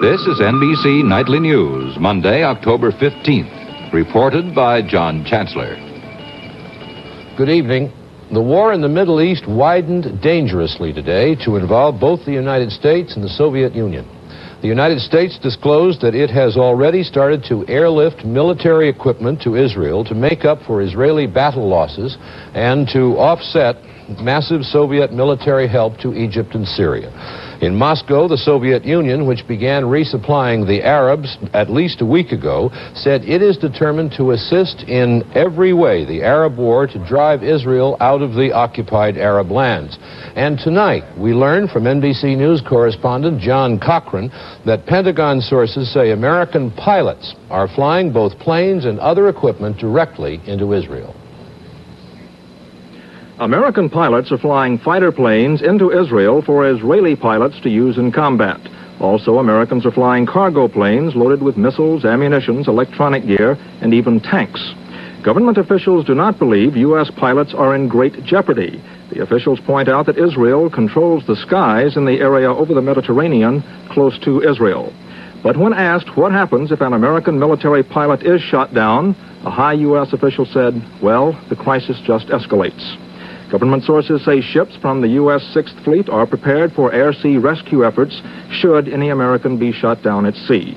This is NBC Nightly News, Monday, October 15th. Reported by John Chancellor. Good evening. The war in the Middle East widened dangerously today to involve both the United States and the Soviet Union. The United States disclosed that it has already started to airlift military equipment to Israel to make up for Israeli battle losses and to offset massive Soviet military help to Egypt and Syria. In Moscow, the Soviet Union, which began resupplying the Arabs at least a week ago, said it is determined to assist in every way the Arab war to drive Israel out of the occupied Arab lands. And tonight, we learned from NBC News correspondent John Cochran that Pentagon sources say American pilots are flying both planes and other equipment directly into Israel. American pilots are flying fighter planes into Israel for Israeli pilots to use in combat. Also, Americans are flying cargo planes loaded with missiles, ammunition, electronic gear, and even tanks. Government officials do not believe U.S. pilots are in great jeopardy. The officials point out that Israel controls the skies in the area over the Mediterranean close to Israel. But when asked what happens if an American military pilot is shot down, a high U.S. official said, well, the crisis just escalates. Government sources say ships from the U.S. 6th Fleet are prepared for air-sea rescue efforts should any American be shot down at sea.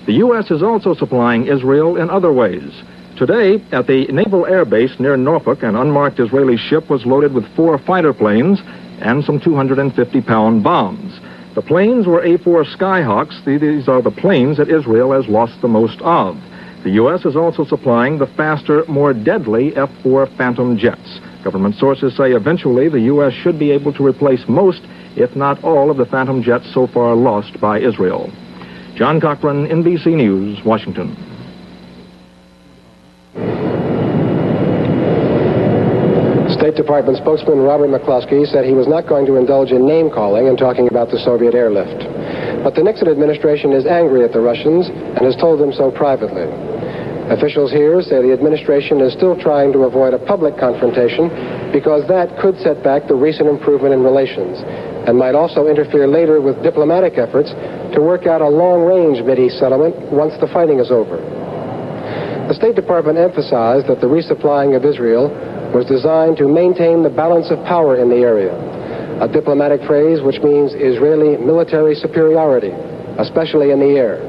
The U.S. is also supplying Israel in other ways. Today, at the Naval Air Base near Norfolk, an unmarked Israeli ship was loaded with 4 fighter planes and some 250-pound bombs. The planes were A-4 Skyhawks. These are the planes that Israel has lost the most of. The U.S. is also supplying the faster, more deadly F-4 Phantom jets. Government sources say eventually the U.S. should be able to replace most, if not all, of the Phantom jets so far lost by Israel. John Cochran, NBC News, Washington. State Department spokesman Robert McCloskey said he was not going to indulge in name-calling and talking about the Soviet airlift. But the Nixon administration is angry at the Russians and has told them so privately. Officials here say the administration is still trying to avoid a public confrontation because that could set back the recent improvement in relations and might also interfere later with diplomatic efforts to work out a long-range Mideast settlement once the fighting is over. The State Department emphasized that the resupplying of Israel was designed to maintain the balance of power in the area, a diplomatic phrase which means Israeli military superiority, especially in the air.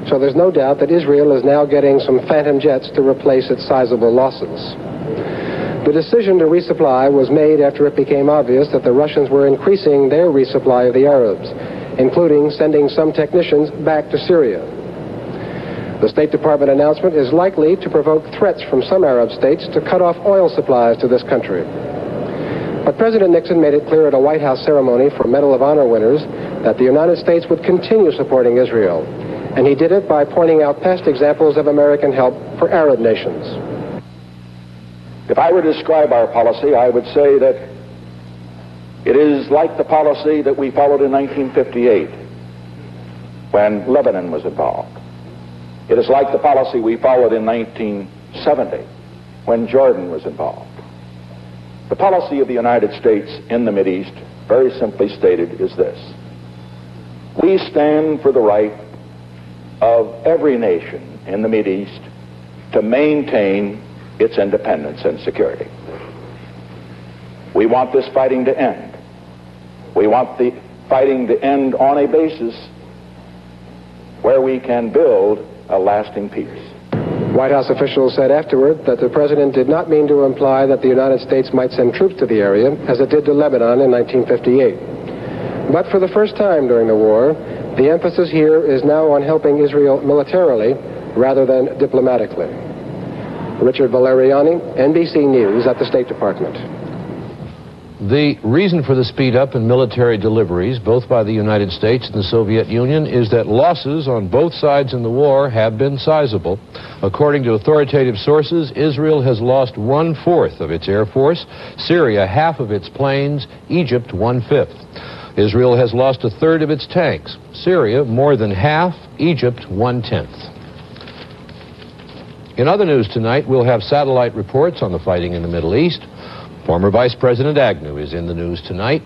So there's no doubt that Israel is now getting some Phantom jets to replace its sizable losses. The decision to resupply was made after it became obvious that the Russians were increasing their resupply of the Arabs, including sending some technicians back to Syria. The State Department announcement is likely to provoke threats from some Arab states to cut off oil supplies to this country. But President Nixon made it clear at a White House ceremony for Medal of Honor winners that the United States would continue supporting Israel. And he did it by pointing out past examples of American help for Arab nations. If I were to describe our policy, I would say that it is like the policy that we followed in 1958 when Lebanon was involved. It is like the policy we followed in 1970 when Jordan was involved. The policy of the United States in the Mideast, very simply stated, is this. We stand for the right of every nation in the Mideast to maintain its independence and security. We want this fighting to end. We want the fighting to end on a basis where we can build a lasting peace. White House officials said afterward that the president did not mean to imply that the United States might send troops to the area, as it did to Lebanon in 1958. But for the first time during the war, the emphasis here is now on helping Israel militarily rather than diplomatically. Richard Valeriani, NBC News at the State Department. The reason for the speed up in military deliveries, both by the United States and the Soviet Union, is that losses on both sides in the war have been sizable. According to authoritative sources, Israel has lost 1/4 of its air force, Syria half of its planes, Egypt 1/5. Israel has lost 1/3 of its tanks, Syria more than half, Egypt 1/10. In other news tonight, we'll have satellite reports on the fighting in the Middle East. Former Vice President Agnew is in the news tonight.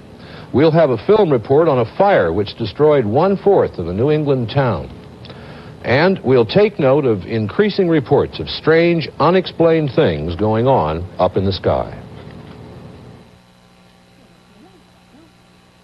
We'll have a film report on a fire which destroyed 1/4 of a New England town. And we'll take note of increasing reports of strange, unexplained things going on up in the sky.